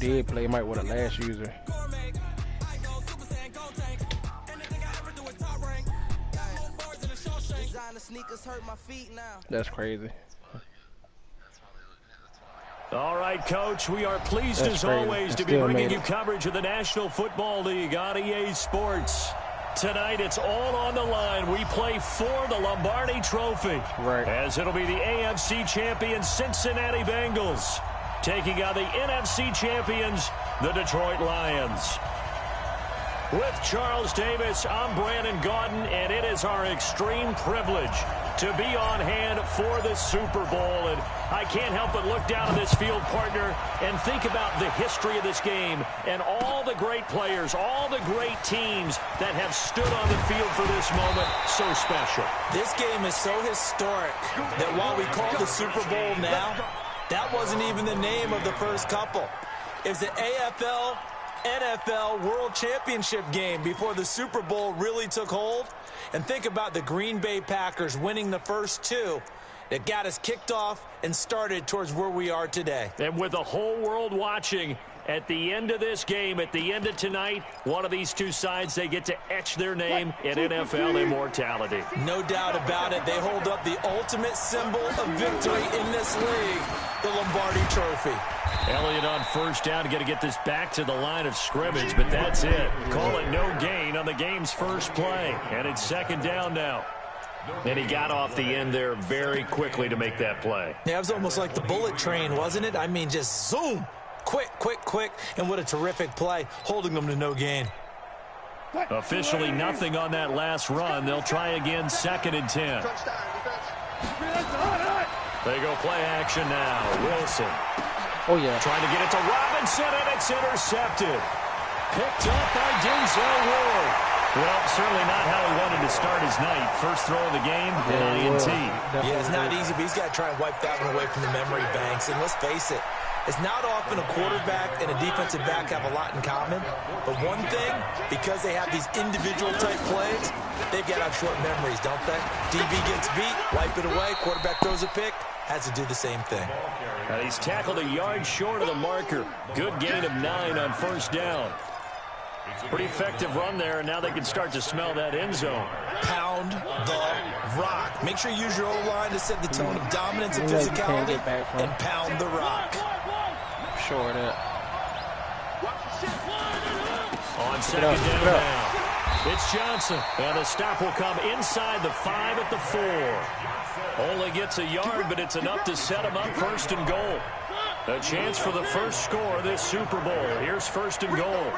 did play, might with a last user. That's crazy. All right, Coach, we are pleased as always to be bringing you coverage of the National Football League on EA Sports. Tonight, it's all on the line. We play for the Lombardi Trophy. Right. As it'll be the AFC champions Cincinnati Bengals taking on the NFC champions, the Detroit Lions. With Charles Davis, I'm Brandon Gaudin, and it is our extreme privilege to be on hand for the Super Bowl. And I can't help but look down at this field, partner, and think about the history of this game and all the great players, all the great teams that have stood on the field for this moment. So special. This game is so historic that while we call the Super Bowl now, that wasn't even the name of the first couple. It's the AFL NFL World Championship game before the Super Bowl really took hold. And think about the Green Bay Packers winning the first two that got us kicked off and started towards where we are today. And with the whole world watching, at the end of this game, at the end of tonight, one of these two sides, they get to etch their name in NFL immortality. No doubt about it. They hold up the ultimate symbol of victory in this league, the Lombardi Trophy. Elliott on first down, got to get this back to the line of scrimmage, but that's it. Call it no gain on the game's first play, and it's second down now. And he got off the end there very quickly to make that play. Yeah, it was almost like the bullet train, wasn't it? I mean, just zoom. Quick, quick, quick, and what a terrific play, holding them to no gain. Officially nothing on that last run. They'll try again, 2nd and 10. They go play action now. Wilson. Oh, yeah. Trying to get it to Robinson, and it's intercepted. Picked up by Denzel Ward. Well, certainly not how he wanted to start his night. First throw of the game, an INT. Yeah, it's not easy, but he's got to try and wipe that one away from the memory banks. And let's face it, it's not often a quarterback and a defensive back have a lot in common. But one thing, because they have these individual-type plays, they've got to have short memories, don't they? DB gets beat, wipe it away, quarterback throws a pick, has to do the same thing. He's tackled a yard short of the marker. Good gain of 9 on first down. Pretty effective run there, and now they can start to smell that end zone. Pound the rock. Make sure you use your O-line to set the tone of dominance and physicality, and pound the rock. Short up. On second down now, it's Johnson, and the stop will come inside the 5 at the 4. Only gets a yard, but it's enough to set him up 1st and goal. A chance for the first score of this Super Bowl. Here's 1st and goal.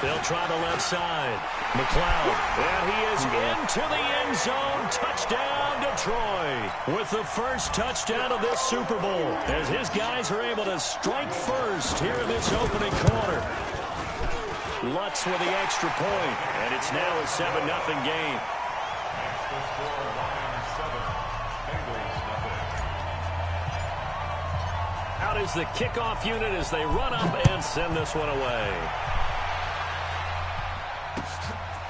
They'll try the left side. McLeod, and he is into the end zone. Touchdown, Detroit. With the first touchdown of this Super Bowl, as his guys are able to strike first here in this opening quarter. Lutz with the extra point, and it's now a 7-0 game. Out is the kickoff unit as they run up and send this one away.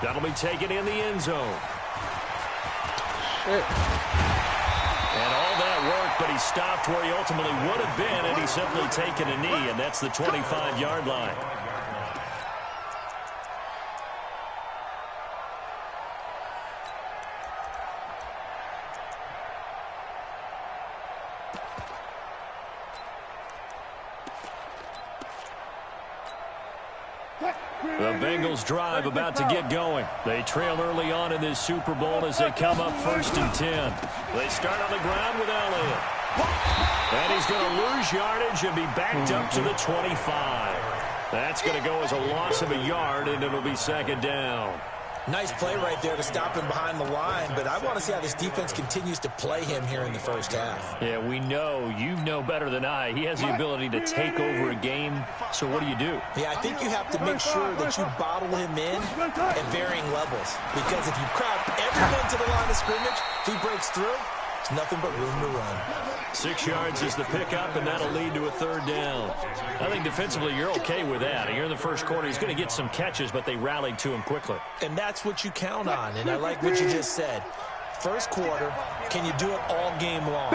That'll be taken in the end zone. Shit. And all that work, but he stopped where he ultimately would have been, and he's simply taken a knee, and that's the 25-yard line. The Bengals drive about to get going. They trail early on in this Super Bowl as they come up 1st and 10. They start on the ground with Elliott. And he's going to lose yardage and be backed up to the 25. That's going to go as a loss of a yard, and it'll be 2nd down. Nice play right there to stop him behind the line, but I want to see how this defense continues to play him here in the first half. Yeah, we know. You know better than I. He has the ability to take over a game, so what do you do? Yeah, I think you have to make sure that you bottle him in at varying levels, because if you crowd everyone to the line of scrimmage, if he breaks through, there's nothing but room to run. 6 yards is the pickup, and that'll lead to a 3rd down. I think defensively you're okay with that. Here in the first quarter, he's going to get some catches, but they rallied to him quickly. And that's what you count on, and I like what you just said. first quarter. Can you do it all game long?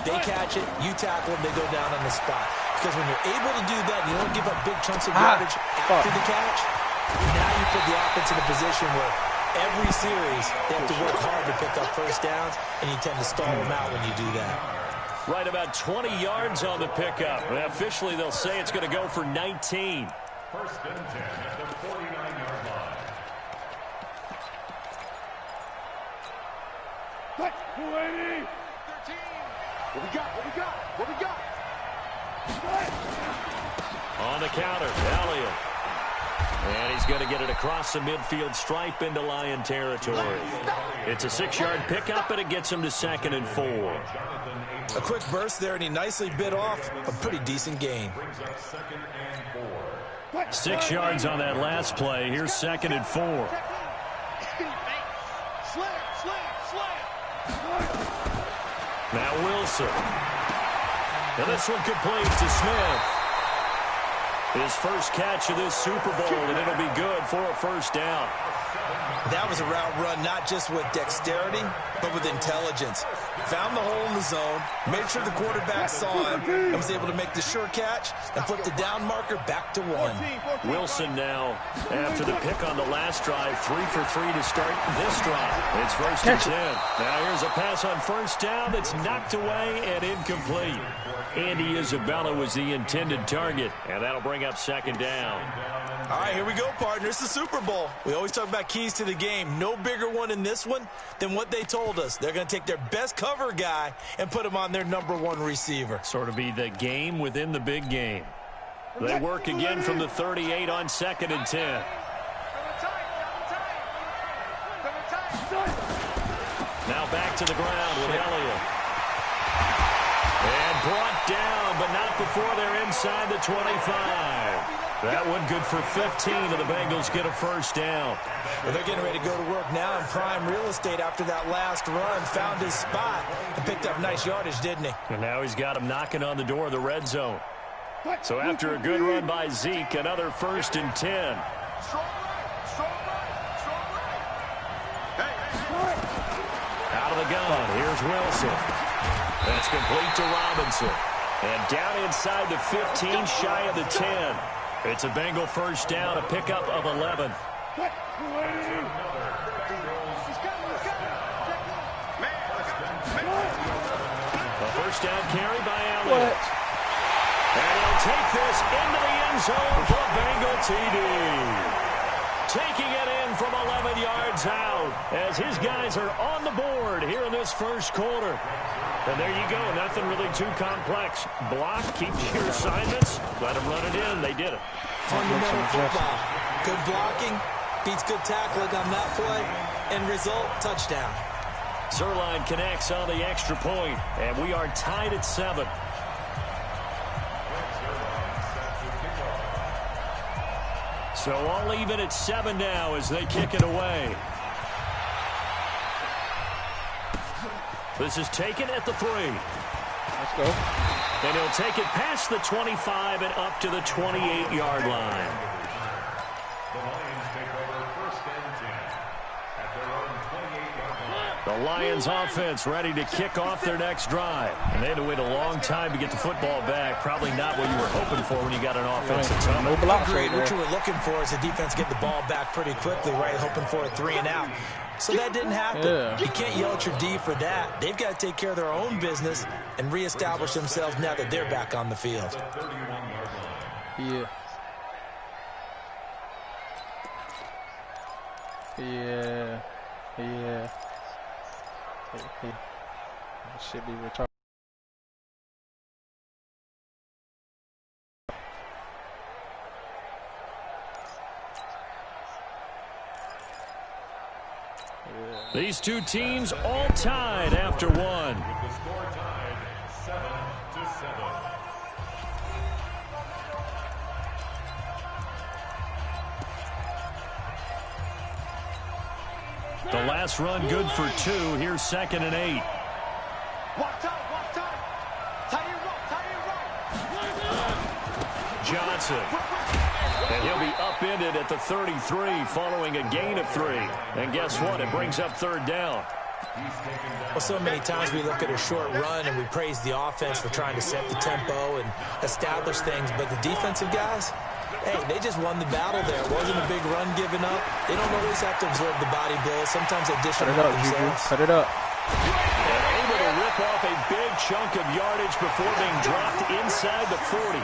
They catch it, you tackle them, they go down on the spot. Because when you're able to do that, you don't give up big chunks of yardage after the catch, now you put the offense in a position where every series they have to work hard to pick up first downs, and you tend to stall them out when you do that. Right about 20 yards on the pickup. And officially, they'll say it's going to go for 19. First and 10 at the 49-yard line. What? 280. 13. What we got? What we got? What we got? On the counter, Elliott. And he's going to get it across the midfield stripe into Lion territory. It's a 6-yard pickup, and it gets him to 2nd and 4. A quick burst there, and he nicely bit off a pretty decent gain. 6 yards on that last play. Here's 2nd and 4. Now Wilson. And this one complete to Smith. His first catch of this Super Bowl, and it'll be good for a first down. That was a route run not just with dexterity, but with intelligence. Found the hole in the zone, made sure the quarterback saw him, and was able to make the sure catch and flip the down marker back to 1. Wilson now, after the pick on the last drive, 3 for 3 to start this drive. It's 1st and 10. Now here's a pass on first down that's knocked away and incomplete. Andy Isabella was the intended target, and that'll bring up 2nd down. All right, here we go, partner. It's the Super Bowl. We always talk about keys to the game. No bigger one in this one than what they told us. They're going to take their best cover guy and put him on their #1 receiver. Sort of be the game within the big game. They work again from the 38 on 2nd and 10. Now back to the ground with Elliott. And brought down, but not before they're inside the 25. That one good for 15, and the Bengals get a first down. Well, they're getting ready to go to work now in prime real estate after that last run. Found his spot and picked up nice yardage, didn't he? And now he's got him knocking on the door of the red zone. So after a good run by Zeke, another 1st and 10. Out of the gun, here's Wilson. That's complete to Robinson. And down inside the 15, shy of the 10. It's a Bengal first down, a pickup of 11. A first down carry by Elliott. And he'll take this into the end zone for a Bengal TD. Taking it in from 11 yards out as his guys are on the board here in this first quarter. And there you go. Nothing really too complex. Block, keep your assignments, let them run it in. They did it. Fundamental football. Good blocking, beats good tackling on that play, and result, touchdown. Zerline connects on the extra point, and we are tied at 7. So all even at 7 now as they kick it away. This is taken at the 3. Let's go. And he'll take it past the 25 and up to the 28-yard line. The Lions take over 1st and 10 at their own 28-yard line. The Lions offense ready to kick off their next drive. And they had to wait a long time to get the football back. Probably not what you were hoping for when you got an offensive tunnel. No blocks right What you there. were looking for is the defense get the ball back pretty quickly, right? Hoping for a 3 and out. So that didn't happen. Yeah. You can't yell at your D for that. They've got to take care of their own business and reestablish themselves now that they're back on the field. Yeah. Yeah. Yeah. Should be retired. These two teams all tied after one. With the score tied 7-7. The last run good for 2. Here's 2nd and 8. Watch out, watch out. Tie it up. Johnson. And he'll be upended at the 33 following a gain of 3. And guess what? It brings up 3rd down. Well, so many times we look at a short run and we praise the offense for trying to set the tempo and establish things, but the defensive guys, hey, they just won the battle there. It wasn't a big run given up. They don't always have to absorb the body blows. Sometimes they dish them out themselves. Cut it up. And able to rip off a big chunk of yardage before being dropped inside the 40.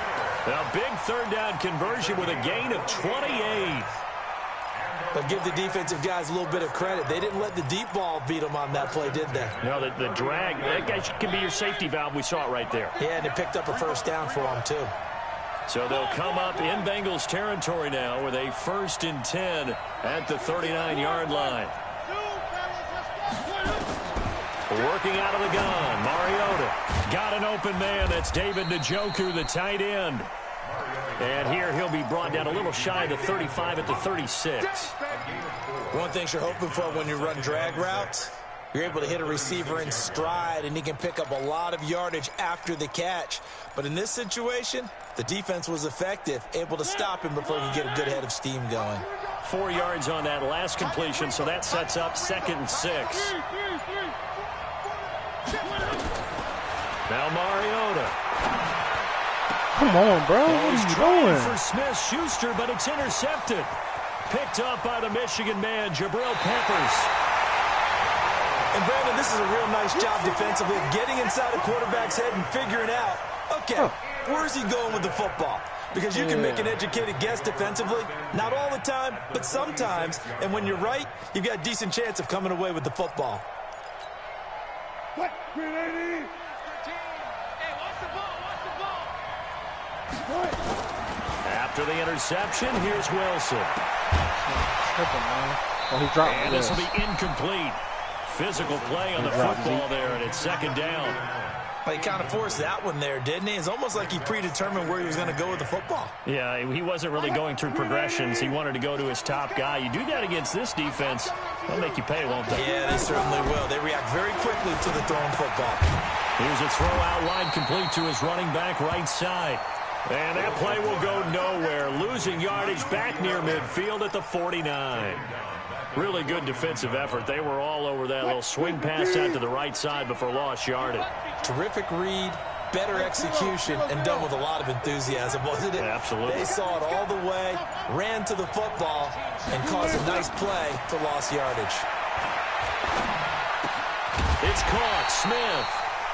A big third down conversion with a gain of 28. But give the defensive guys a little bit of credit. They didn't let the deep ball beat them on that play, did they? No, the drag, that guy can be your safety valve. We saw it right there. Yeah, and it picked up a first down for them, too. So they'll come up in Bengals territory now with a 1st and 10 at the 39-yard line. Working out of the gun, Mariota got an open man. That's David Njoku, the tight end. And here he'll be brought down a little shy of the 35 at the 36. One thing you're hoping for when you run drag routes, you're able to hit a receiver in stride, and he can pick up a lot of yardage after the catch. But in this situation, the defense was effective, able to stop him before he could get a good head of steam going. 4 yards on that last completion, so that sets up 2nd and 6. Now Mariota. Come on, bro. What are you doing? For Smith-Schuster, but it's intercepted. Picked up by the Michigan man, Jabril Peppers. And, Brandon, this is a real nice job defensively of getting inside a quarterback's head and figuring out, okay, where is he going with the football? Because you can make an educated guess defensively. Not all the time, but sometimes. And when you're right, you've got a decent chance of coming away with the football. What? Green 80. After the interception, here's Wilson. Oh, he dropped and this will be incomplete. Physical play on the football there, and it's 2nd down. Well, he kind of forced that one there, didn't he? It's almost like he predetermined where he was going to go with the football. Yeah, he wasn't really going through progressions. He wanted to go to his top guy. You do that against this defense, they'll make you pay, won't they? Yeah, they certainly will. They react very quickly to the thrown football. Here's a throw out wide, complete to his running back right side. And that play will go nowhere. Losing yardage back near midfield at the 49. Really good defensive effort. They were all over that little swing pass out to the right side before lost yardage. Terrific read, better execution, and done with a lot of enthusiasm, wasn't it? Absolutely. They saw it all the way, ran to the football, and caused a nice play for lost yardage. It's caught. Smith.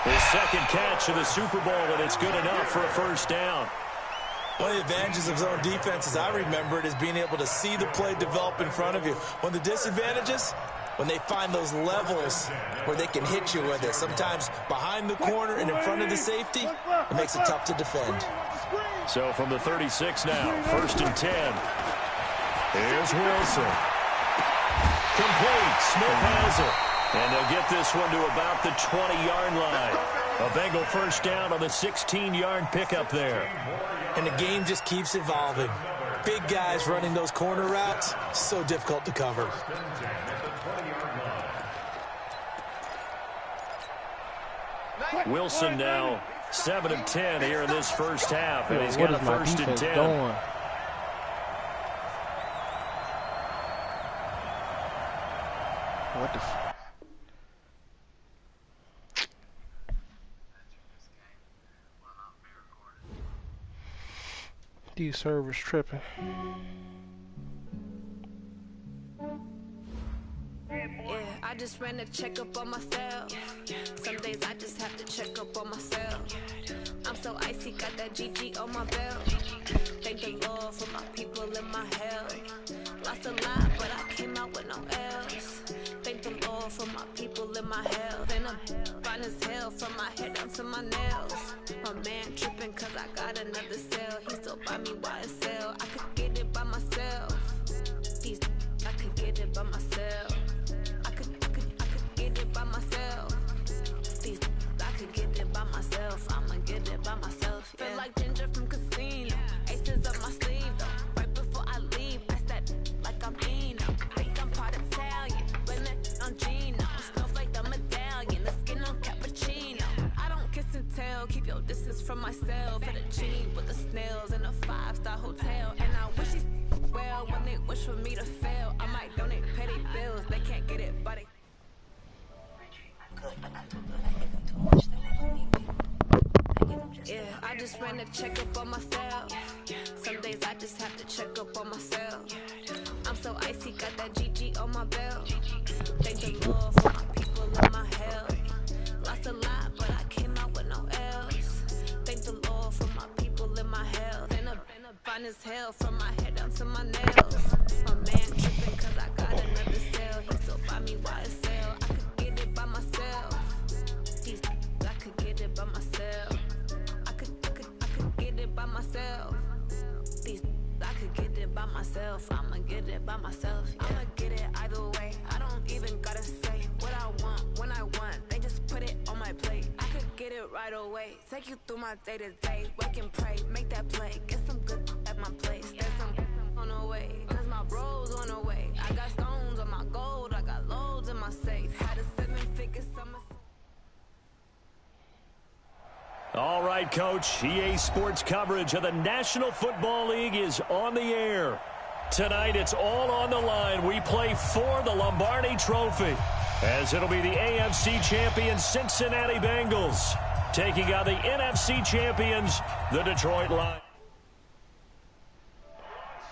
His 2nd catch of the Super Bowl, and it's good enough for a 1st down. One of the advantages of zone defense, as I remember it, is being able to see the play develop in front of you. One of the disadvantages, when they find those levels where they can hit you with it. Sometimes behind the corner and in front of the safety, it makes it tough to defend. So from the 36 now, 1st and 10. Here's Wilson. Complete. Smith has it. And they'll get this one to about the 20-yard line. A Bengal 1st down on the 16-yard pickup there. And the game just keeps evolving. Big guys running those corner routes, so difficult to cover. Wilson now 7 of 10 here in this 1st half, and he's got a 1st and 10. What the These servers tripping. Yeah, I just ran a checkup on myself. Some days I just have to check up on myself. I'm so icy, got that GG on my belt. Thank the Lord for my people in my health. Lost a lot, but I came out with no else. Thank the Lord for my people in my health. And I'm fine as hell from my head down to my nails. My man tripping cause I got another cell. He still buy me YSL. I could get it by myself. I could get it by myself. I could get it by myself. I could get it by myself. I'ma get it by myself. Yeah. Feel like Ginger from Casino. Aces up my sleeve though. Right before I leave, that's that like I'm Eno. Think I'm part Italian. Blame it on Gino. Snowflake the medallion. The skin on cappuccino. I don't kiss and tell. Keep your distance from myself. At a genie with the snails in a 5-star hotel. And I wish he's well when they wish for me to fail. I might donate petty bills. They can't get it, buddy. Yeah, I just ran a checkup on myself. Some days I just have to check up on myself. I'm so icy, got that GG on my belt. Thank the Lord for my people in my health. Lost a lot, but I came out with no L's. Thank the Lord for my people in my health. And a fine as hell from my head down to my nails. My man tripping cause I got another cell. He still buy me YSL. I could get it by myself. I could get it by myself. I could get it by myself. I could get it by myself. I'ma get it by myself. I'ma get it either way. I don't even gotta say what I want when I want. They just put it on my plate. I could get it right away. Take you through my day to day. Wake and pray, make that play. Get some good at my place. There's some on the way. Cause my bro's on the way. I got stones on my gold. I got loads in my safe. Had a 7-figure summer. All right, Coach. EA Sports coverage of the National Football League is on the air. Tonight, it's all on the line. We play for the Lombardi Trophy, as it'll be the AFC champion Cincinnati Bengals taking on the NFC champions, the Detroit Lions.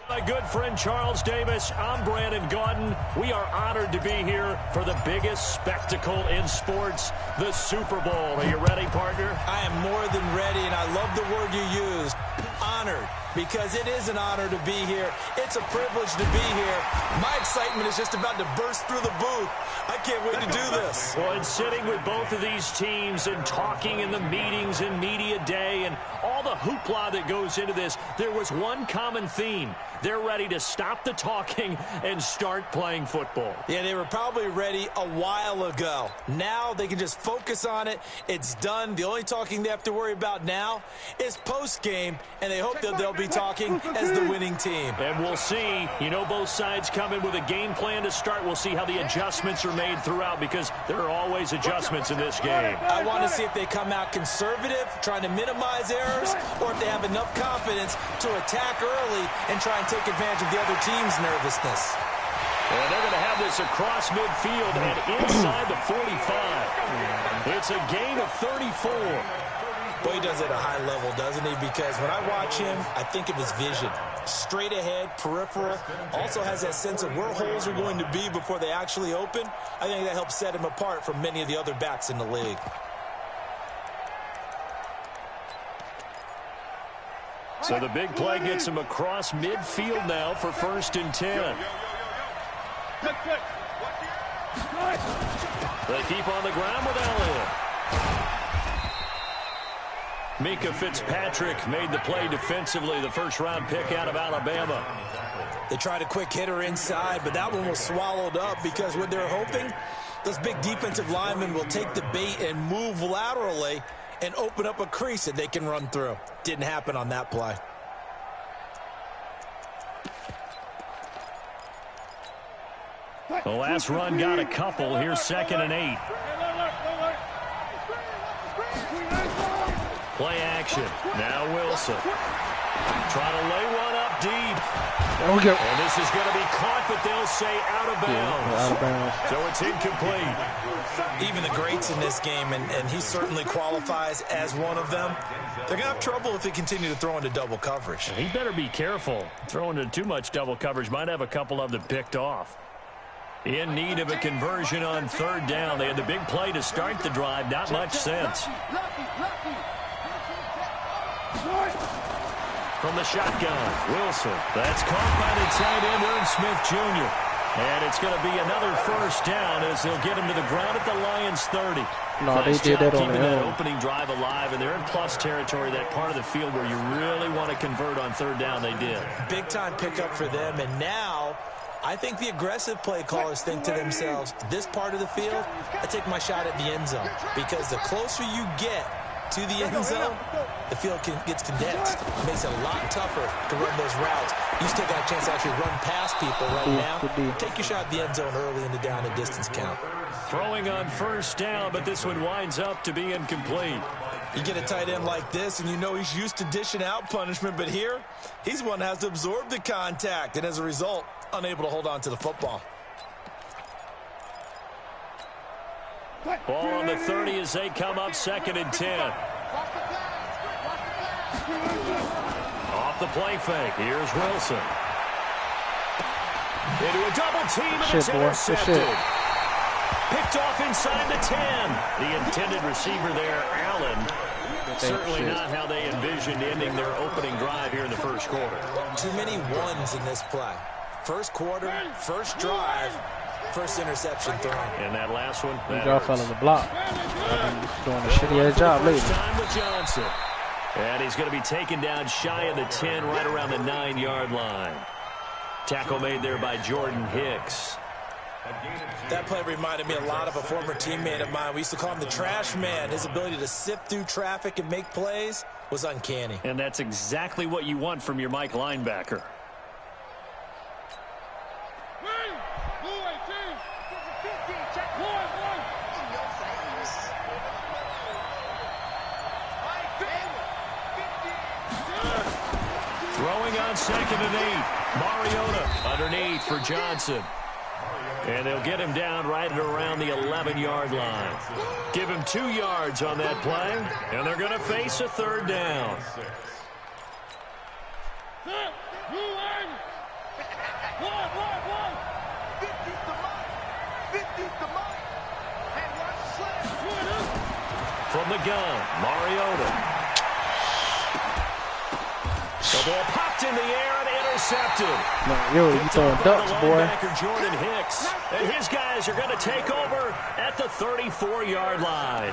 My good friend Charles Davis, I'm Brandon Gaudin. We are honored to be here for the biggest spectacle in sports, the Super Bowl. Are you ready, partner? I am more than ready, and I love the word you used, honored, because it is an honor to be here. It's a privilege to be here. My excitement is just about to burst through the booth. I can't wait to do this. Well, and sitting with both of these teams and talking in the meetings and media day and all the hoopla that goes into this, there was one common theme. They're ready to stop the talking and start playing football. Yeah, they were probably ready a while ago. Now they can just focus on it. It's done. The only talking they have to worry about now is post-game, and they hope that they'll be talking as the winning team. And we'll see. You know, both sides come in with a game plan to start. We'll see how the adjustments are made throughout, because there are always adjustments in this game. I want to see if they come out conservative, trying to minimize errors, or if they have enough confidence to attack early and try and take advantage of the other team's nervousness. And they're going to have this across midfield and inside the 45. It's a gain of 34. Boy, he does it at a high level, doesn't he? Because when I watch him, I think of his vision. Straight ahead, peripheral. Also has that sense of where holes are going to be before they actually open. I think that helps set him apart from many of the other backs in the league. So the big play gets him across midfield now for 1st and 10. They keep on the ground with Elliott. Mika Fitzpatrick made the play defensively, the first-round pick out of Alabama. They tried a quick hitter inside, but that one was swallowed up because what they're hoping, those big defensive linemen will take the bait and move laterally and open up a crease that they can run through. Didn't happen on that play. The last run got a couple. Here's 2nd and 8. Play action. Now Wilson. Trying to lay one up deep. There we go. And this is going to be caught, but they'll say out of bounds. Yeah, out of bounds. So it's incomplete. Even the greats in this game, and he certainly qualifies as one of them, they're going to have trouble if they continue to throw into double coverage. He better be careful. Throwing into too much double coverage might have a couple of them picked off. In need of a conversion on 3rd down. They had the big play to start the drive. Not much sense. From the shotgun, Wilson. That's caught by the tight end, Irv Smith Jr. And it's going to be another 1st down as they'll get him to the ground at the Lions 30. No, nice they did job that on keeping their that own. opening drive alive, and they're in plus territory, that part of the field where you really want to convert on 3rd down. They did. Big-time pickup for them, and now I think the aggressive play callers think to themselves, this part of the field, I take my shot at the end zone, because the closer you get to the end zone, the field gets condensed. It makes it a lot tougher to run those routes. You still got a chance to actually run past people right now. Take your shot at the end zone early in the down and distance count. Throwing on 1st down, but this one winds up to be incomplete. You get a tight end like this, and you know he's used to dishing out punishment, but here, he's one that has to absorb the contact, and as a result, unable to hold on to the football. Ball on the 30 as they come up 2nd and 10. Off the play fake. Here's Wilson. Into a double team, and it's intercepted. Picked off inside the 10. The intended receiver there, Allen. Certainly not how they envisioned ending their opening drive here in the first quarter. Too many ones in this play. First quarter, first drive, first interception thrown. And that last one. Y'all fell in the block. Doing a shitty job lately. Time with Johnson. And he's going to be taken down shy of the 10, right around the 9-yard line. Tackle made there by Jordan Hicks. That play reminded me a lot of a former teammate of mine. We used to call him the trash man. His ability to sift through traffic and make plays was uncanny. And that's exactly what you want from your Mike linebacker. Throwing on 2nd and 8. Mariota underneath for Johnson. And they'll get him down right at around the 11-yard line. Give him 2 yards on that play, and they're going to face a 3rd down. From the gun, Mariota. The ball popped in the air and intercepted. Yo, you throwing ducks, boy. Jordan Hicks. And his guys are going to take over at the 34-yard line.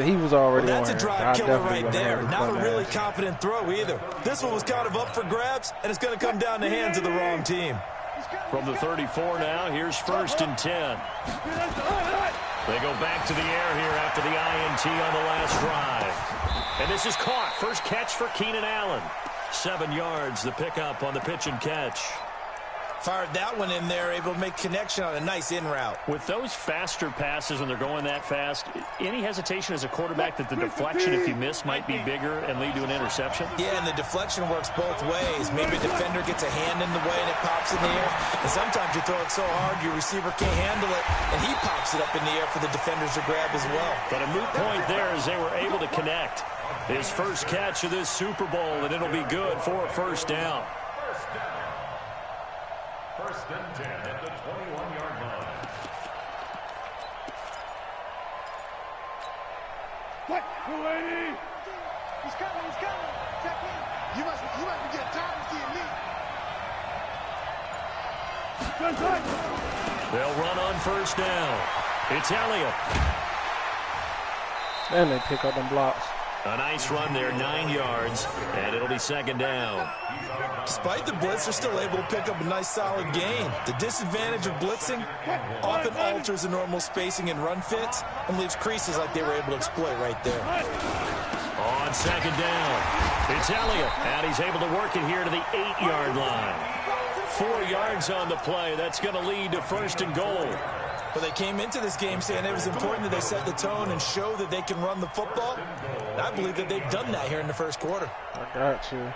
He was already That's a drive killer right there. Not a really confident throw either. This one was kind of up for grabs, and it's going to come down the hands of the wrong team. From the 34 now, here's 1st and 10. They go back to the air here after the INT on the last drive. And this is caught. First catch for Keenan Allen. 7 yards, the pickup on the pitch and catch. Fired that one in there, able to make connection on a nice in route. With those faster passes when they're going that fast, any hesitation as a quarterback that the deflection, if you miss, might be bigger and lead to an interception? Yeah, and the deflection works both ways. Maybe a defender gets a hand in the way and it pops in the air. And sometimes you throw it so hard your receiver can't handle it, and he pops it up in the air for the defenders to grab as well. But a moot point there as they were able to connect. His first catch of this Super Bowl, and it'll be good for a 1st down. 1st and 10 at the 21-yard line. What? He's coming. Check in. You must be getting tired of seeing me. They'll run on 1st down. It's Elliott. And they pick up them blocks. A nice run there, 9 yards, and it'll be 2nd down. Despite the blitz, they're still able to pick up a nice solid gain. The disadvantage of blitzing often alters the normal spacing and run fits and leaves creases like they were able to exploit right there. On 2nd down, it's Elliott, and he's able to work it here to the 8-yard line. 4 yards on the play. That's going to lead to 1st and goal. But they came into this game saying it was important that they set the tone and show that they can run the football. And I believe that they've done that here in the first quarter. I got you.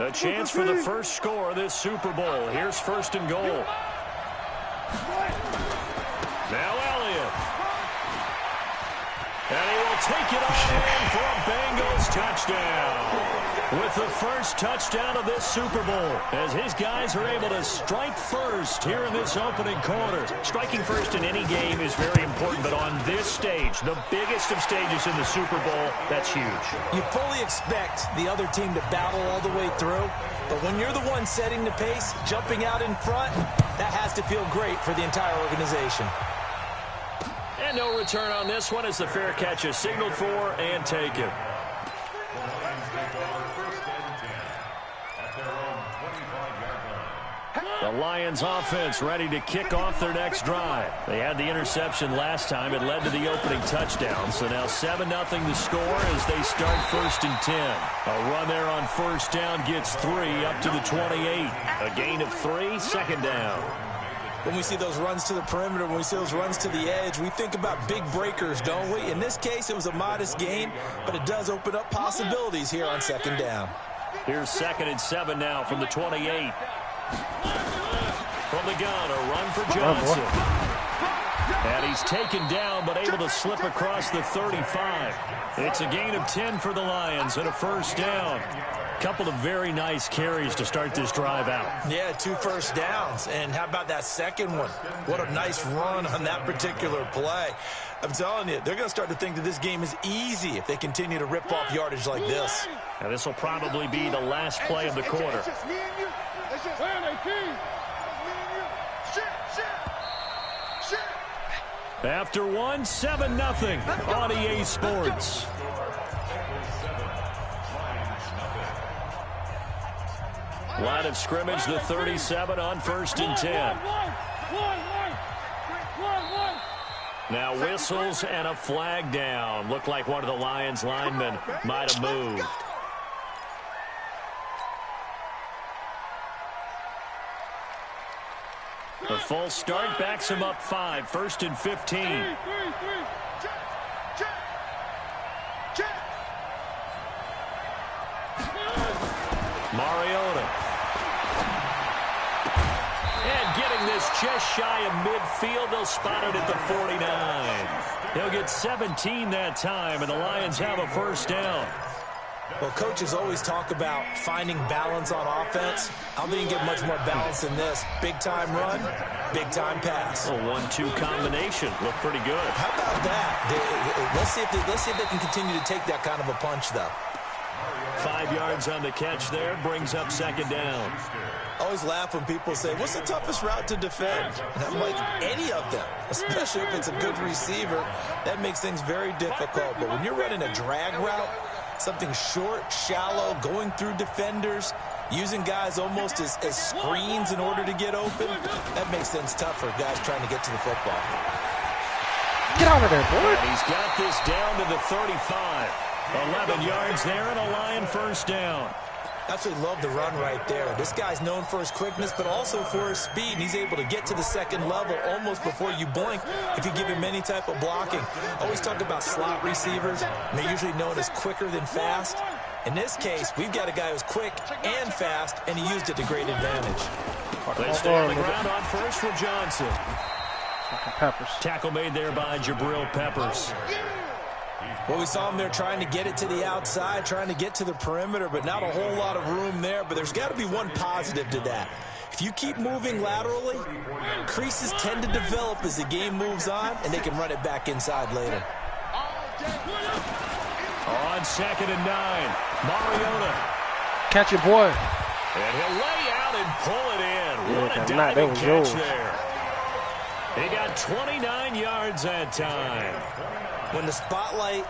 A chance for the first score of this Super Bowl. Here's 1st and goal. Now Elliott. And he will take it all in for a Bengals touchdown. With the first touchdown of this Super Bowl, as his guys are able to strike first here in this opening quarter. Striking first in any game is very important, but on this stage, the biggest of stages in the Super Bowl, that's huge. You fully expect the other team to battle all the way through, but when you're the one setting the pace, jumping out in front, that has to feel great for the entire organization. And no return on this one as the fair catch is signaled for and taken. The Lions offense ready to kick off their next drive. They had the interception last time. It led to the opening touchdown. So now 7-0 the score as they start 1st and 10. A run there on 1st down gets 3 up to the 28. A gain of 3, 2nd down. When we see those runs to the perimeter, when we see those runs to the edge, we think about big breakers, don't we? In this case, it was a modest gain, but it does open up possibilities here on 2nd down. Here's 2nd and 7 now from the 28. From the gun, a run for Johnson. And he's taken down, but able to slip across the 35. It's a gain of 10 for the Lions and a first down. Couple of very nice carries to start this drive out. Yeah, 2 first downs. And how about that second one? What a nice run on that particular play. I'm telling you, they're going to start to think that this game is easy if they continue to rip off yardage like this. Now, this will probably be the last play of the quarter. It's just me and you. It's just me and you. Shit. After one, 7-0 on EA Sports. Line of scrimmage, the 37 on 1st and 10. Now whistles and a flag down. Looked like one of the Lions linemen might have moved. The false start backs him up 5. 1st and 15. Mariota. And getting this just shy of midfield. They'll spot it at the 49. They'll get 17 that time, and the Lions have a first down. Well, coaches always talk about finding balance on offense. I don't think you get much more balance than this. Big-time run, big-time pass. A 1-2 combination. Looked pretty good. How about that? Let's see if they can continue to take that kind of a punch, though. 5 yards on the catch there. Brings up 2nd down. I always laugh when people say, what's the toughest route to defend? And I'm like, any of them, especially if it's a good receiver. That makes things very difficult. But when you're running a drag route, something short, shallow, going through defenders, using guys almost as screens in order to get open, that makes things tough for guys trying to get to the football. Get out of there, boy. And he's got this down to the 35. 11 yards there and a Lion first down. Absolutely love the run right there. This guy's known for his quickness, but also for his speed. He's able to get to the second level almost before you blink if you give him any type of blocking. I always talk about slot receivers. They're usually known as quicker than fast. In this case, we've got a guy who's quick and fast, and he used it to great advantage. They stay on the ground on first for Johnson. Peppers. Tackle made there by Jabril Peppers. Well, we saw him there trying to get it to the outside, trying to get to the perimeter, but not a whole lot of room there. But there's got to be one positive to that. If you keep moving laterally, creases tend to develop as the game moves on, and they can run it back inside later. On 2nd and 9, Mariota. Catch it, boy. And he'll lay out and pull it in. Yeah, What a that diving was catch yours. there. He got 29 yards that time. When the spotlight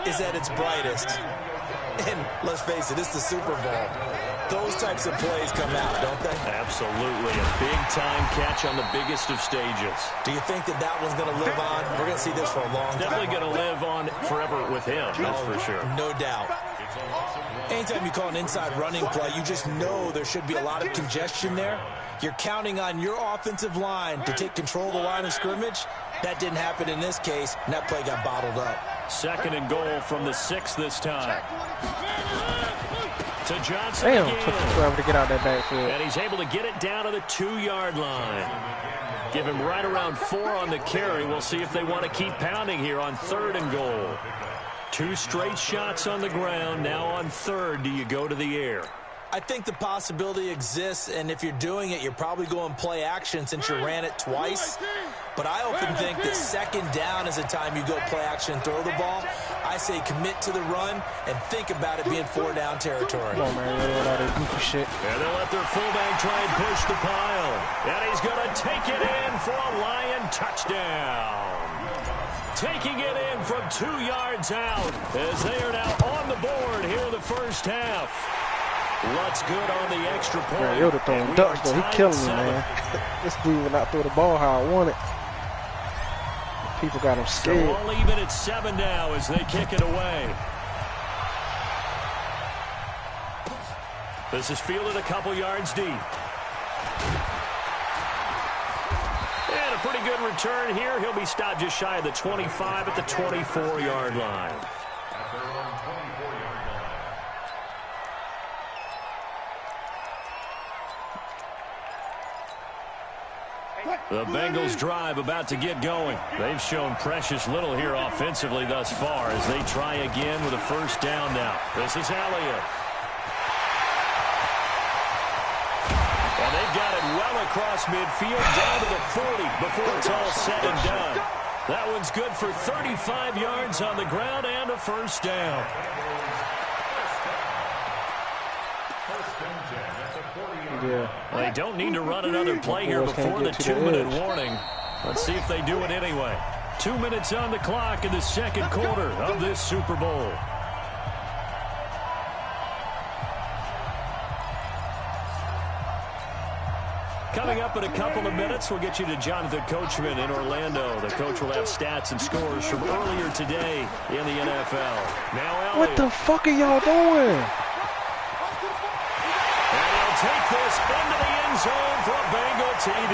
is at its brightest, and let's face it, it's the Super Bowl, those types of plays come out, don't they? Absolutely. A big-time catch on the biggest of stages. Do you think that one's going to live on? We're going to see this for a long time. Definitely going to live on forever with him, that's for sure. No doubt. Anytime you call an inside running play, you just know there should be a lot of congestion there. You're counting on your offensive line to take control of the line of scrimmage. That didn't happen in this case, and that play got bottled up. 2nd and goal from the 6 this time. To Johnson Damn, again. took forever to get out that backfield. And he's able to get it down to the 2-yard line. Give him right around 4 on the carry. We'll see if they want to keep pounding here on 3rd and goal. 2 straight shots on the ground. Now on 3rd, do you go to the air? I think the possibility exists, and if you're doing it, you're probably going play action since you ran it twice. But I often think that 2nd down is the time you go play action and throw the ball. I say commit to the run and think about it being 4-down territory. Come on, man. You know, all that goofy shit. And they'll let their fullback try and push the pile. And he's going to take it in for a Lion touchdown. Taking it in from 2 yards out as they are now on the board here in the first half. Lutz good on the extra point. Man, Yoda throwing ducks, though. He killing me, man. This dude will not throw the ball how I want it. People got him So scared. all even at 7 now as they kick it away. This is fielded a couple yards deep. And a pretty good return here. He'll be stopped just shy of the 25 at the 24-yard line. At their own 24-yard line. The Bengals drive about to get going. They've shown precious little here offensively thus far as they try again with a first down now. This is Elliott. And they've got it well across midfield down to the 40 before it's all said and done. That one's good for 35 yards on the ground and a first down. Yeah. They don't need to run another play here before the 2-minute warning. Let's see if they do it anyway. 2 minutes on the clock in the second quarter of this Super Bowl. Coming up in a couple of minutes, we'll get you to Jonathan Coachman in Orlando. The coach will have stats and scores from earlier today in the NFL. Now Elliott. What the fuck are y'all doing? And he'll take this into the end zone for a Bengal TD.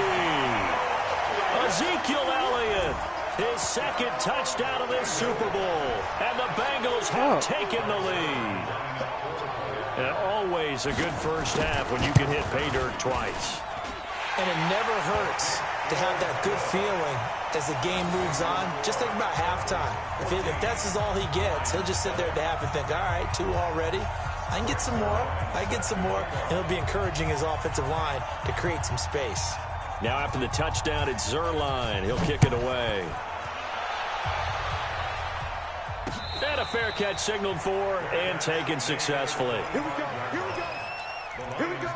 Ezekiel Elliott, his second touchdown of this Super Bowl. And the Bengals have taken the lead. And always a good first half when you can hit pay dirt twice. And it never hurts to have that good feeling as the game moves on. Just think about halftime. If that's all he gets, he'll just sit there at the half and think, all right, 2 already. I can get some more. I get some more. And he'll be encouraging his offensive line to create some space. Now after the touchdown, it's Zerline. He'll kick it away. And a fair catch signaled for and taken successfully. Here we go. Here we go. Here we go.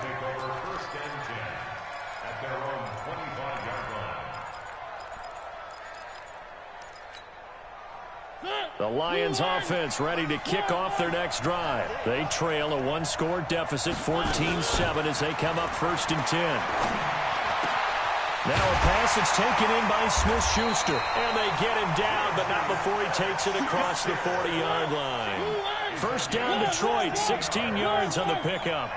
The Lions offense ready to kick off their next drive. They trail a 1-score deficit, 14-7 as they come up 1st and 10. Now a pass that's taken in by Smith-Schuster. And they get him down, but not before he takes it across the 40-yard line. First down Detroit, 16 yards on the pickup.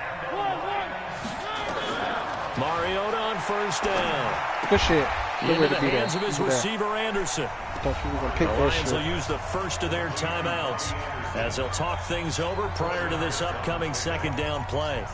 Mariota on first down. Good shit. Into the hands of his receiver, Anderson. Thought you were gonna pick The that Lions shit. will use the first of their timeouts as they'll talk things over prior to this upcoming second down play.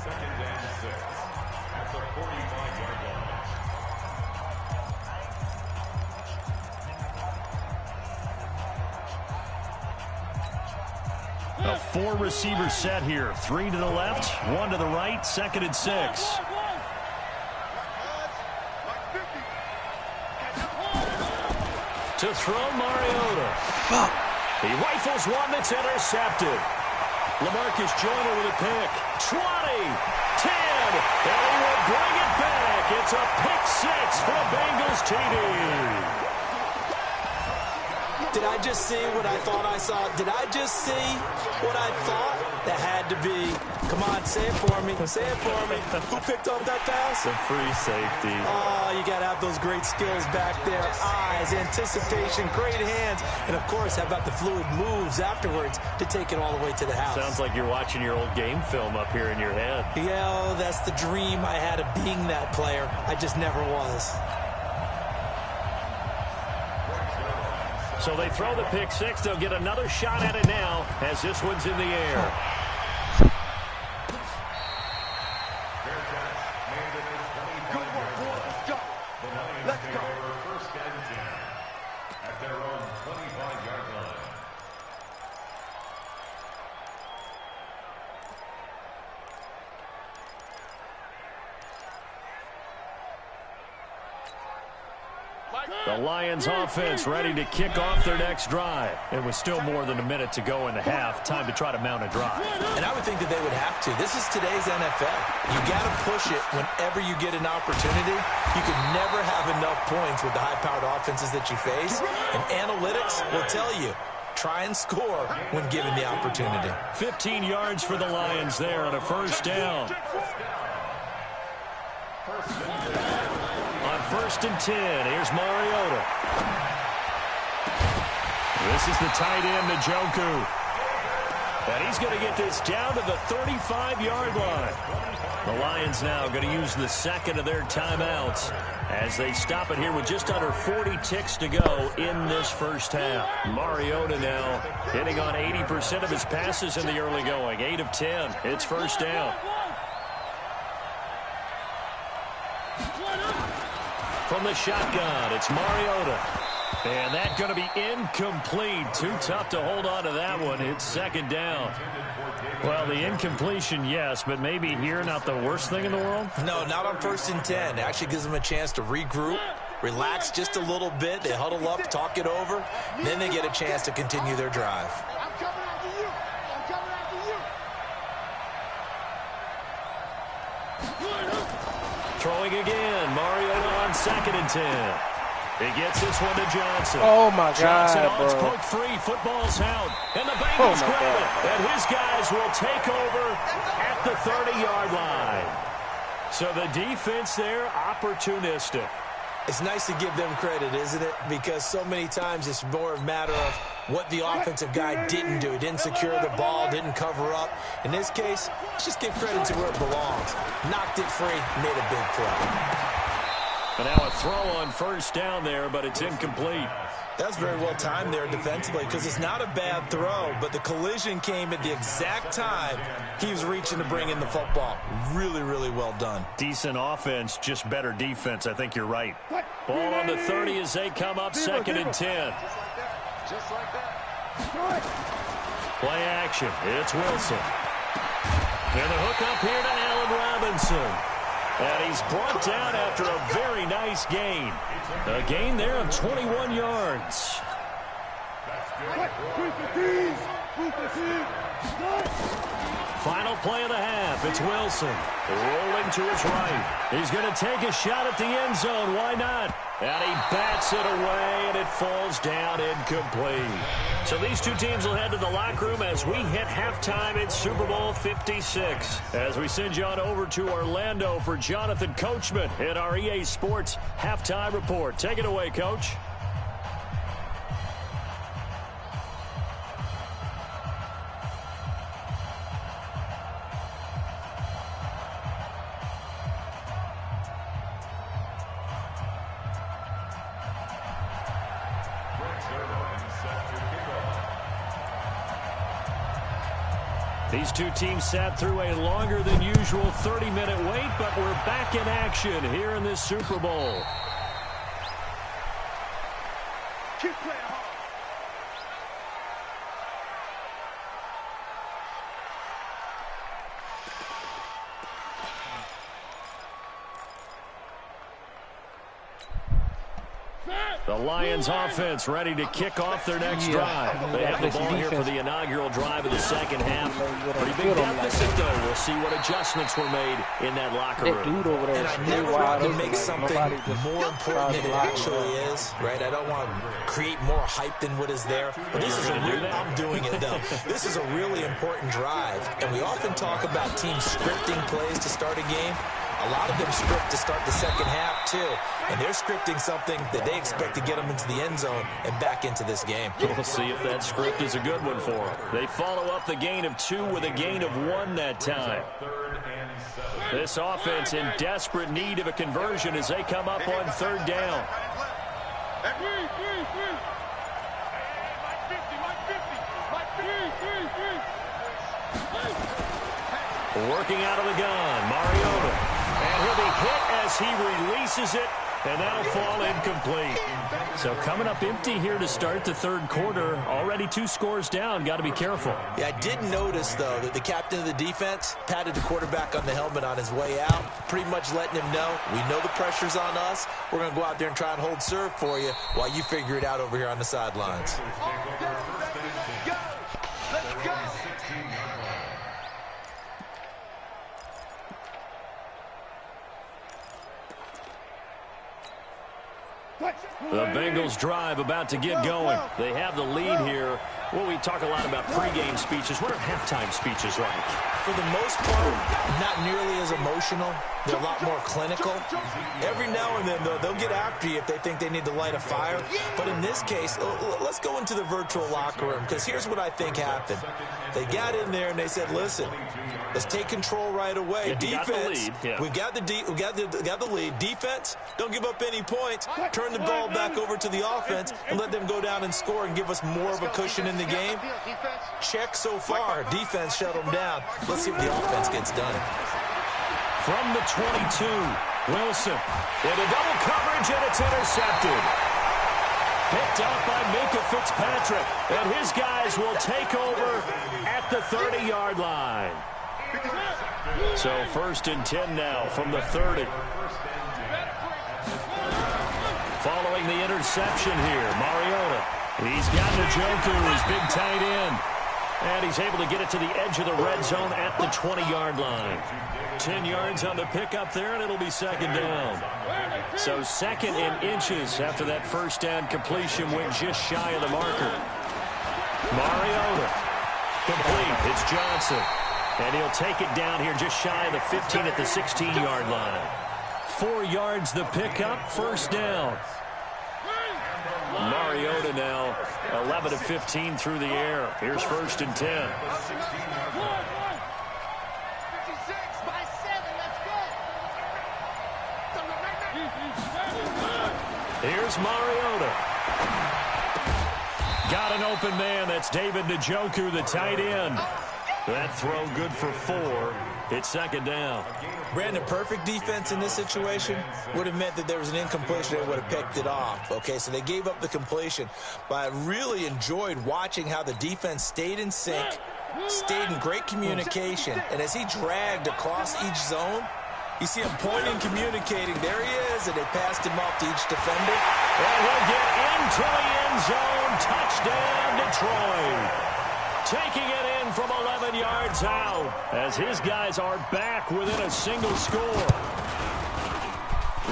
A 4-receiver set here. 3 to the left, 1 to the right, 2nd and 6. To throw Mariota. Fuck. He rifles one that's intercepted. LaMarcus Joyner with a pick. 20, 10, and he will bring it back. It's a pick 6 for a Bengals TD. Did I just see what I thought I saw? Did I just see what I thought? That had to be. Come on, say it for me. Say it for me. Who picked up that pass? The free safety. Oh, you got to have those great skills back there. Eyes, anticipation, great hands. And, of course, how about the fluid moves afterwards to take it all the way to the house? Sounds like you're watching your old game film up here in your head. Yeah, that's the dream I had of being that player. I just never was. So they throw the pick 6. They'll get another shot at it now as this one's in the air. Let's go. First and 10 at their own 25-yard line. The Lions offense ready to kick off their next drive. It was still more than a minute to go in the half. Time to try to mount a drive. And I would think that they would have to. This is today's NFL. You got to push it whenever you get an opportunity. You can never have enough points with the high-powered offenses that you face. And analytics will tell you, try and score when given the opportunity. 15 yards for the Lions there on a first down. On 1st and 10, here's Mariota. This is the tight end, Njoku. And he's going to get this down to the 35-yard line. The Lions now going to use the second of their timeouts as they stop it here with just under 40 ticks to go in this first half. Mariota now hitting on 80% of his passes in the early going. 8 of 10. It's first down. from the shotgun. It's Mariota. And that's going to be incomplete. Too tough to hold on to that one. It's second down. Well, the incompletion, yes, but maybe here not the worst thing in the world? No, not on 1st and 10. It actually gives them a chance to regroup, relax just a little bit. They huddle up, talk it over. Then they get a chance to continue their drive. I'm coming after you. I'm coming after you. Throwing again. Mariota on 2nd and 10. He gets this one to Johnson. Oh, my God, Johnson on bro. poke free. Football's out. And the Bengals grab it. And his guys will take over at the 30-yard line. So the defense there, opportunistic. It's nice to give them credit, isn't it? Because so many times it's more a matter of what the offensive guy didn't do. He didn't secure the ball, didn't cover up. In this case, let's just give credit to where it belongs. Knocked it free, made a big play. And now a throw on 1st down there, but it's incomplete. That's very well timed there defensively because it's not a bad throw, but the collision came at the exact time he was reaching to bring in the football. Really, really well done. Decent offense, just better defense. I think you're right. Ball on the 30 as they come up 2nd and 10. Just like that. Play action. It's Wilson. And the hook up here to Allen Robinson. And he's brought down after a very nice gain. A gain there of 21 yards. Final play of the half. It's Wilson rolling to his right. He's going to take a shot at the end zone. Why not? And he bats it away, and it falls down incomplete. So these two teams will head to the locker room as we hit halftime in Super Bowl 56. As we send you on over to Orlando for Jonathan Coachman in our EA Sports Halftime Report. Take it away, Coach. These two teams sat through a longer than usual 30-minute wait, but we're back in action here in this Super Bowl. Keep playing hard. The Lions offense ready to kick off their next drive. They have the ball here for the inaugural drive of the second half. Pretty big deficit, though. We'll see what adjustments were made in that locker room. And I never want to make something more important than it actually is, right? I don't want to create more hype than what is there. But this is I'm doing it, though. This is a really important drive. And we often talk about teams scripting plays to start a game. A lot of them script to start the second half, too. And they're scripting something that they expect to get them into the end zone and back into this game. We'll see if that script is a good one for them. They follow up the gain of 2 with a gain of 1 that time. This offense in desperate need of a conversion as they come up on 3rd down. Working out of the gun, Mariota. And he'll be hit as he releases it, and that'll fall incomplete. So coming up empty here to start the 3rd quarter. Already 2 scores down. Got to be careful. Yeah, I did notice, though, that the captain of the defense patted the quarterback on the helmet on his way out, pretty much letting him know, we know the pressure's on us. We're going to go out there and try and hold serve for you while you figure it out over here on the sidelines. Let's go. The Bengals drive about to get going. They have the lead here. Well, we talk a lot about pregame speeches. What are halftime speeches like? For the most part, not nearly as emotional. They're a lot more clinical. Every now and then, though, they'll get after you if they think they need to light a fire. But in this case, let's go into the virtual locker room, because here's what I think happened. They got in there and they said, listen, let's take control right away. Defense, we've got the lead. Defense, don't give up any points. Turn the ball back over to the offense and let them go down and score and give us more of a cushion in the game. Check so far. Defense shut them down. Let's see if the offense gets done. From the 22, Wilson into double coverage, and it's intercepted. Picked up by Minkah Fitzpatrick, and his guys will take over at the 30-yard line. So 1st and 10 now from the 30. Following the interception here, Mariota. He's got Njoku, his big tight end. And he's able to get it to the edge of the red zone at the 20-yard line. 10 yards on the pickup there, and it'll be 2nd down. So 2nd and inches after that first down completion went just shy of the marker. Mariota. Complete. It's Johnson. And he'll take it down here just shy of the 15 at the 16-yard line. 4 yards the pickup, 1st down. Mariota now 11 of 15 through the air. Here's 1st and 10. 56 by 7. Let's go. Here's Mariota. Got an open man. That's David Njoku, the tight end. That throw good for 4. It's 2nd down. Brandon, perfect defense in this situation would have meant that there was an incompletion. They would have picked it off. Okay, so they gave up the completion. But I really enjoyed watching how the defense stayed in sync, stayed in great communication. And as he dragged across each zone, you see him pointing, communicating. There he is, and they passed him off to each defender. And he'll get into the end zone. Touchdown, Detroit. Taking it in from 11 yards out as his guys are back within a single score.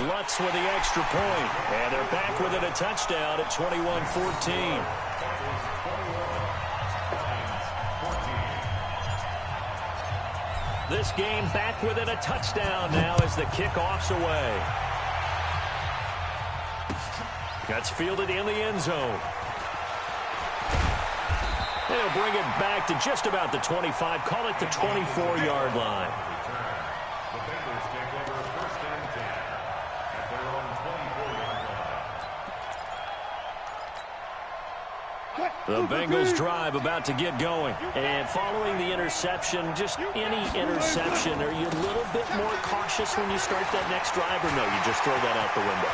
Lutz with the extra point, and they're back within a touchdown at 21-14. This game back within a touchdown now as the kickoff's away. That's fielded in the end zone. They'll bring it back to just about the 25. Call it the 24-yard line. The Bengals take over 1st and 10 at their own 24-yard line. The Bengals drive about to get going. And following the interception, just any interception, are you a little bit more cautious when you start that next drive, or no, you just throw that out the window?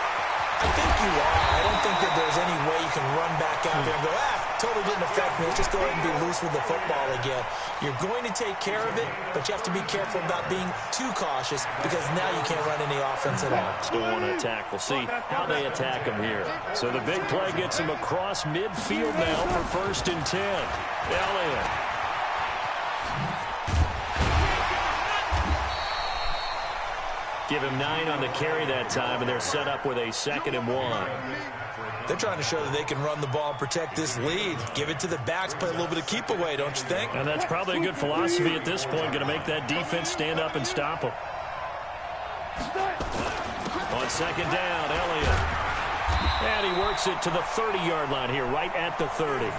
I think you are. I don't think that there's any way you can run back out there and go, totally didn't affect me. Let's just go ahead and be loose with the football again. You're going to take care of it, but you have to be careful about being too cautious because now you can't run any offense at all. Still want to attack. We'll see how they attack him here. So the big play gets him across midfield now for 1st and 10. Elliott. Give him 9 on the carry that time, and they're set up with a 2nd and 1. They're trying to show that they can run the ball and protect this lead. Give it to the backs, play a little bit of keep away, don't you think? And that's probably a good philosophy at this point, going to make that defense stand up and stop them. On 2nd down, Elliott. And he works it to the 30-yard line here, right at the 30.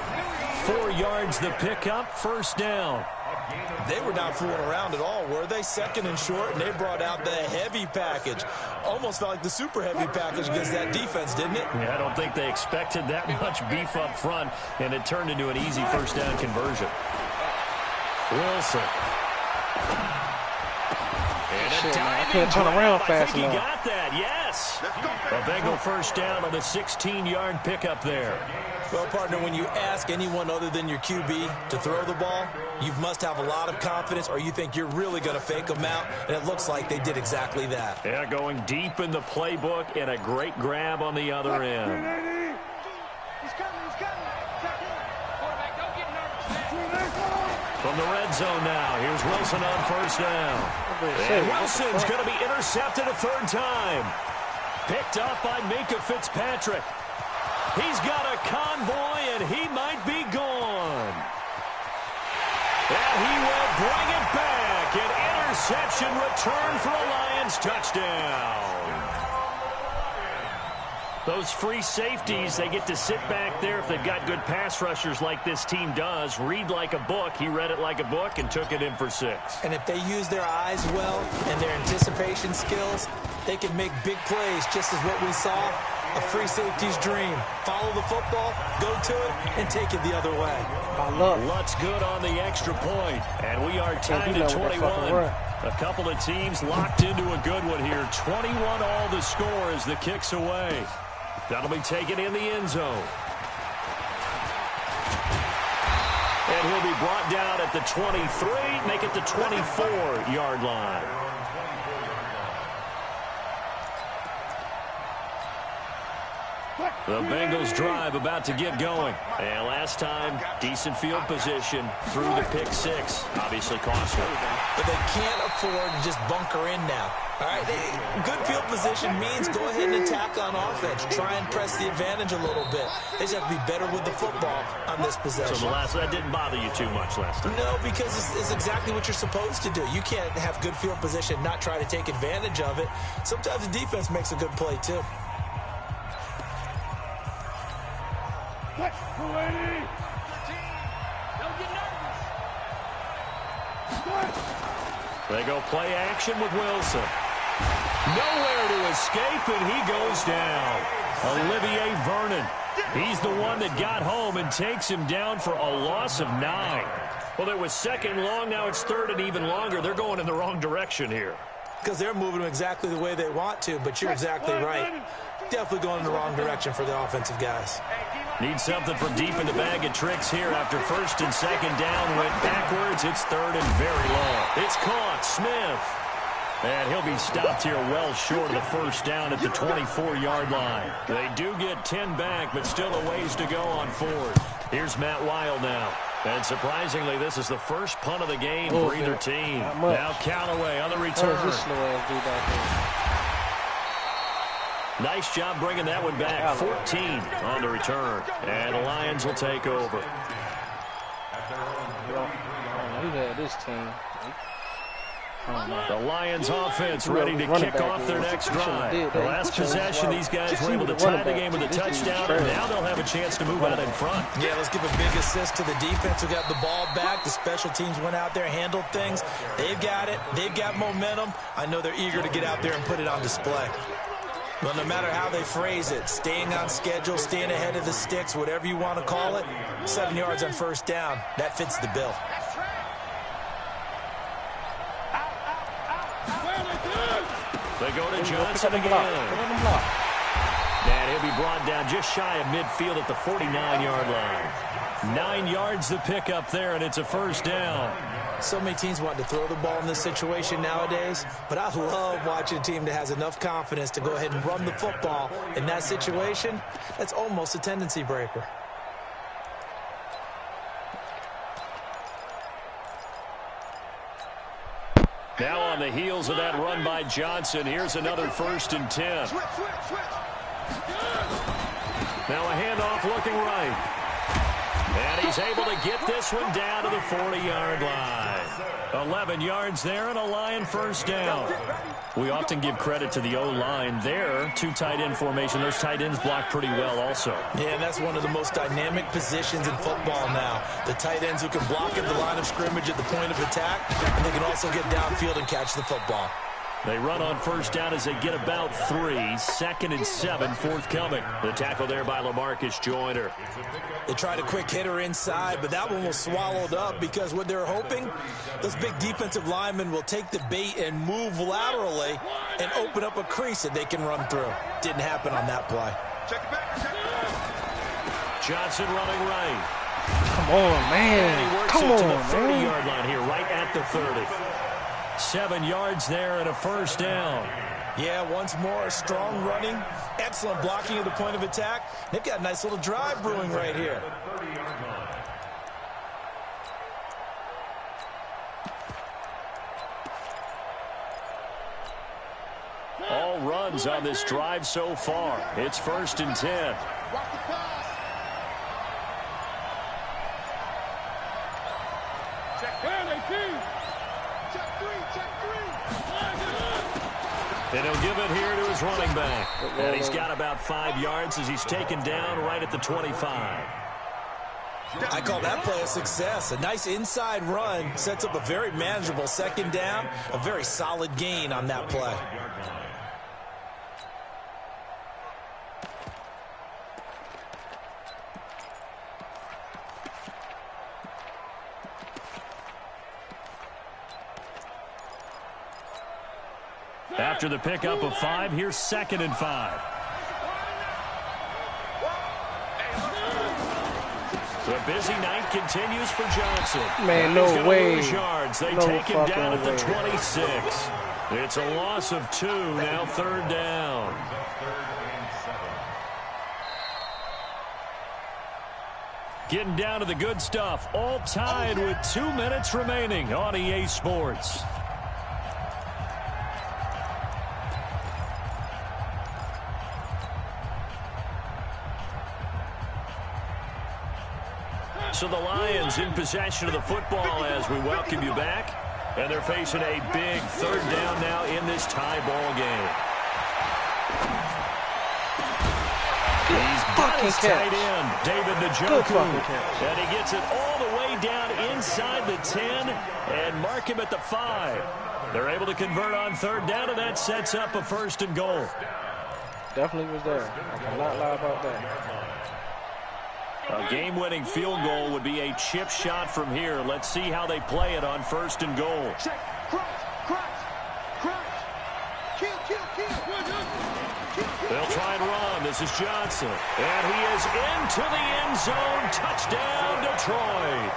4 yards the pickup, 1st down. They were not fooling around at all, were they? 2nd and short, and they brought out the heavy package. Almost felt like the super heavy package against that defense, didn't it? Yeah, I don't think they expected that much beef up front, and it turned into an easy 1st down conversion. Wilson. I couldn't turn around fast enough. He got that, yes. A Bengal 1st down on the 16-yard pickup there. Well, partner, when you ask anyone other than your QB to throw the ball, you must have a lot of confidence or you think you're really going to fake them out, and it looks like they did exactly that. Yeah, going deep in the playbook and a great grab on the other end. He's coming, he's coming. Check in. Quarterback, don't get nervous. From the red zone now, here's Wilson on 1st down. And Wilson's going to be intercepted a 3rd time. Picked up by Minkah Fitzpatrick. He's got a convoy, and he might be gone. And he will bring it back. An interception return for a Lions touchdown. Those free safeties, they get to sit back there if they've got good pass rushers like this team does. Read like a book. He read it like a book and took it in for 6. And if they use their eyes well and their anticipation skills, they can make big plays, just as what we saw A free safety's dream. Follow the football, go to it, and take it the other way. Lutt's good on the extra point, and we are tied at 21. A couple of teams locked into a good one here. 21 all the score as the kick's away. That'll be taken in the end zone. And he'll be brought down at the 23, make it the 24-yard line. The Bengals drive about to get going. And last time, decent field position through the pick six. Obviously costly. But they can't afford to just bunker in now. All right, good field position means go ahead and attack on offense. Try and press the advantage a little bit. They just have to be better with the football on this possession. So that didn't bother you too much last time? No, because it's exactly what you're supposed to do. You can't have good field position, not try to take advantage of it. Sometimes the defense makes a good play, too. They go play action with Wilson. Nowhere to escape, and he goes down. Olivier Vernon. He's the one that got home and takes him down for a loss of 9. Well, it was second and long. Now it's third and even longer. They're going in the wrong direction here. Because they're moving exactly the way they want to, but you're exactly right. Definitely going in the wrong direction for the offensive guys. Need something from deep in the bag of tricks here after first and second down went backwards. It's third and very long. It's caught. Smith. And he'll be stopped here well short of the first down at the 24-yard line. They do get 10 back, but still a ways to go on fourth. Here's Matt Wild now. And surprisingly, this is the first punt of the game for either team. Now Callaway on the return. Nice job bringing that one back. 14 on the return. And the Lions will take over. This team. The Lions offense ready to kick off their next drive. The last possession, these guys were able to tie the game with a touchdown, and now they'll have a chance to move out in front. Yeah, let's give a big assist to the defense who got the ball back. The special teams went out there, handled things. They've got it. They've got momentum. I know they're eager to get out there and put it on display. Well, no matter how they phrase it, staying on schedule, staying ahead of the sticks, whatever you want to call it, 7 yards on first down, that fits the bill. They go to Johnson again. And he'll be brought down just shy of midfield at the 49-yard line. 9 yards to pick up there, and it's a first down. So many teams want to throw the ball in this situation nowadays, but I love watching a team that has enough confidence to go ahead and run the football. In that situation, that's almost a tendency breaker. Now on the heels of that run by Johnson, here's another first and 10. Now a handoff looking right. And he's able to get this one down to the 40-yard line. 11 yards there and a Lion first down. We often give credit to the O-line there. 2 tight end formation. Those tight ends block pretty well also. Yeah, and that's one of the most dynamic positions in football now. The tight ends who can block at the line of scrimmage at the point of attack, and they can also get downfield and catch the football. They run on first down as they get about 3. 2nd and 7 forthcoming. The tackle there by LaMarcus Joyner. They tried a quick hitter inside, but that one was swallowed up because what they're hoping, those big defensive linemen will take the bait and move laterally and open up a crease that they can run through. Didn't happen on that play. Johnson running right. Come on, man. And he works Come it to on, the 30-yard line here, right at the 30. 7 yards there and a first down. Yeah, once more, strong running, excellent blocking at the point of attack. They've got a nice little drive brewing right here. All runs on this drive so far. It's 1st and 10. And he'll give it here to his running back. And he's got about 5 yards as he's taken down right at the 25. I call that play a success. A nice inside run sets up a very manageable second down. A very solid gain on that play. After the pickup of 5, here's 2nd and 5. The busy night continues for Johnson. Man, no way. Lose yards. They take him down at the 26. It's a loss of 2, now 3rd down. Getting down to the good stuff. All tied with 2 minutes remaining on EA Sports. So the Lions in possession of the football as we welcome you back. And they're facing a big 3rd down now in this tie ball game. He's got his tight end, David Njoku. And he gets it all the way down inside the 10 and mark him at the 5. They're able to convert on 3rd down, and that sets up a 1st and goal. Definitely was there. I cannot lie about that. A game-winning field goal would be a chip shot from here. Let's see how they play it on 1st and goal. Check. Crunch. Kill. They'll try and run. This is Johnson. And he is into the end zone. Touchdown, Detroit.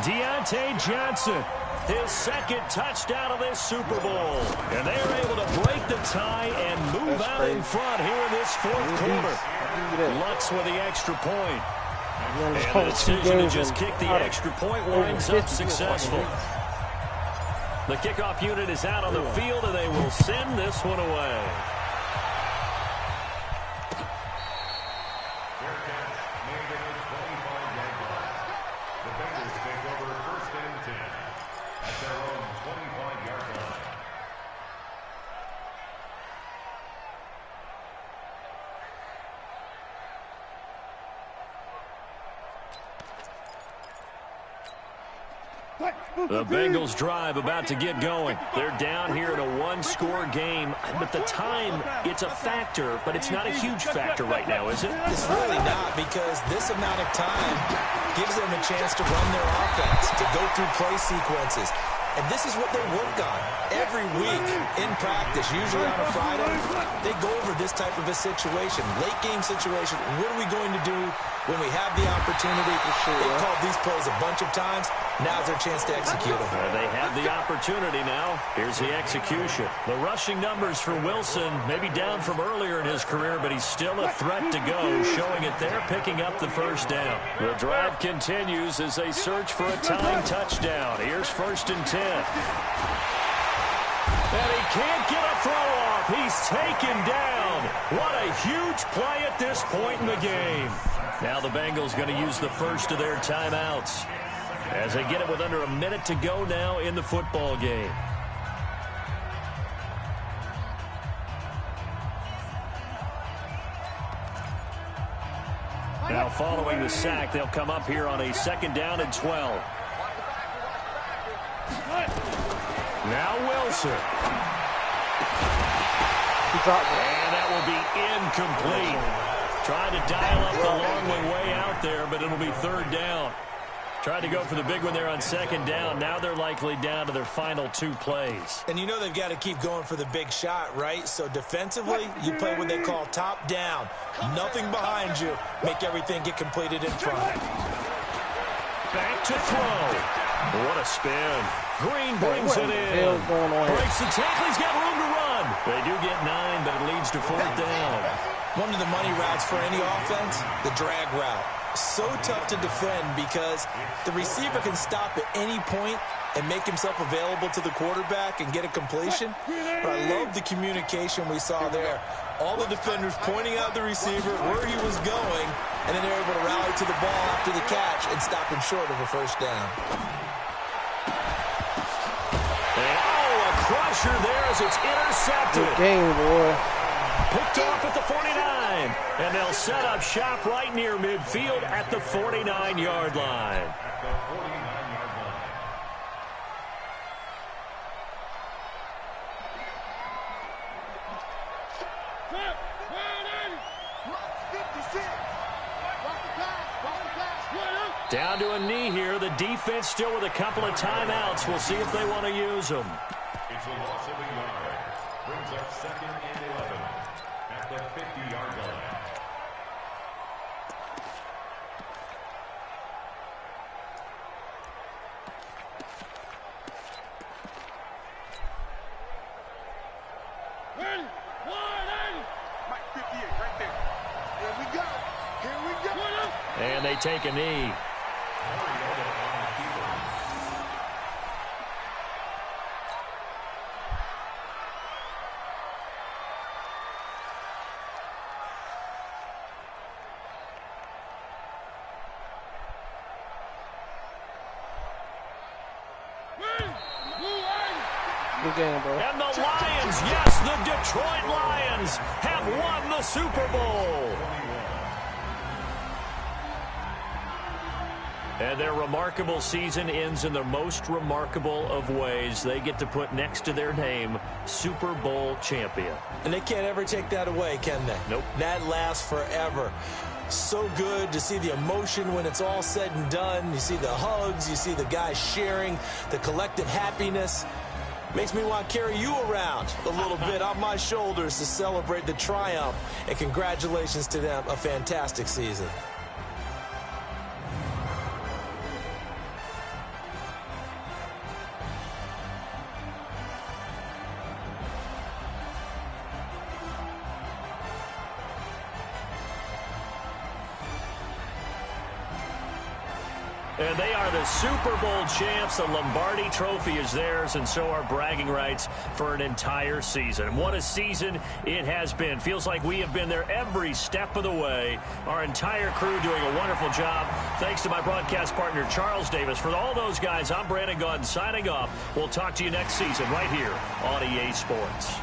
Deontay Johnson, his 2nd touchdown of this Super Bowl. And they are able to break the tie and move out in front here in this 4th quarter. Lutz with the extra point. And the decision to just kick the extra point winds up successful. The kickoff unit is out on the field, and they will send this one away. The Bengals take over 1st and 10 at their own 25-yard line. The Bengals drive about to get going. They're down here in a 1-score game. But the time, it's a factor, but it's not a huge factor right now, is it? It's really not, because this amount of time gives them a chance to run their offense, to go through play sequences. And this is what they work on every week in practice, usually on a Friday. They go over this type of a situation, late game situation. What are we going to do when we have the opportunity? They've called these plays a bunch of times. Now's their chance to execute them. They have the opportunity now. Here's the execution. The rushing numbers for Wilson may be down from earlier in his career, but he's still a threat to go, showing it there, picking up the 1st down. The drive continues as they search for a tying touchdown. Here's 1st and 10. And he can't get a throw off. He's taken down. What a huge play at this point in the game. Now the Bengals going to use the first of their timeouts as they get it with under a minute to go now in the football game. Now following the sack, they'll come up here on a 2nd down and 12. Now Wilson. And that will be incomplete. Trying to dial up the long way out there, but it'll be 3rd down. Tried to go for the big one there on 2nd down. Now they're likely down to their final 2 plays. And you know they've got to keep going for the big shot, right? So defensively, you play what they call top down. Nothing behind you. Make everything get completed in front. Back to throw. What a spin. Green brings it in. Breaks the tackle. He's got room to run. They do get 9, but it leads to 4th down. One of the money routes for any offense, the drag route. So tough to defend because the receiver can stop at any point and make himself available to the quarterback and get a completion. But I love the communication we saw there. All the defenders pointing out the receiver where he was going, and then they're able to rally to the ball after the catch and stop him short of a 1st down. And, a crusher there as it's intercepted. Good game, boy. Picked off at the 49. And they'll set up shop right near midfield at the 49-yard line. At the 49-yard line. Down to a knee here. The defense still with a couple of timeouts. We'll see if they want to use them. It's a loss of a yard. Brings up 2nd and 11 at the 50-yard line. Mike 58 right there. Here we go. Here we go. And they take a knee. Good game, bro. And the Lions, yes, the Detroit Lions have won the Super Bowl. And their remarkable season ends in the most remarkable of ways. They get to put next to their name, Super Bowl champion. And they can't ever take that away, can they? Nope. That lasts forever. So good to see the emotion when it's all said and done. You see the hugs, you see the guys sharing, the collective happiness. Makes me want to carry you around a little bit on my shoulders to celebrate the triumph. And congratulations to them, a fantastic season. And they are the Super Bowl champs. The Lombardi Trophy is theirs, and so are bragging rights for an entire season. What a season it has been. Feels like we have been there every step of the way. Our entire crew doing a wonderful job. Thanks to my broadcast partner, Charles Davis. For all those guys, I'm Brandon Gaudin signing off. We'll talk to you next season right here on EA Sports.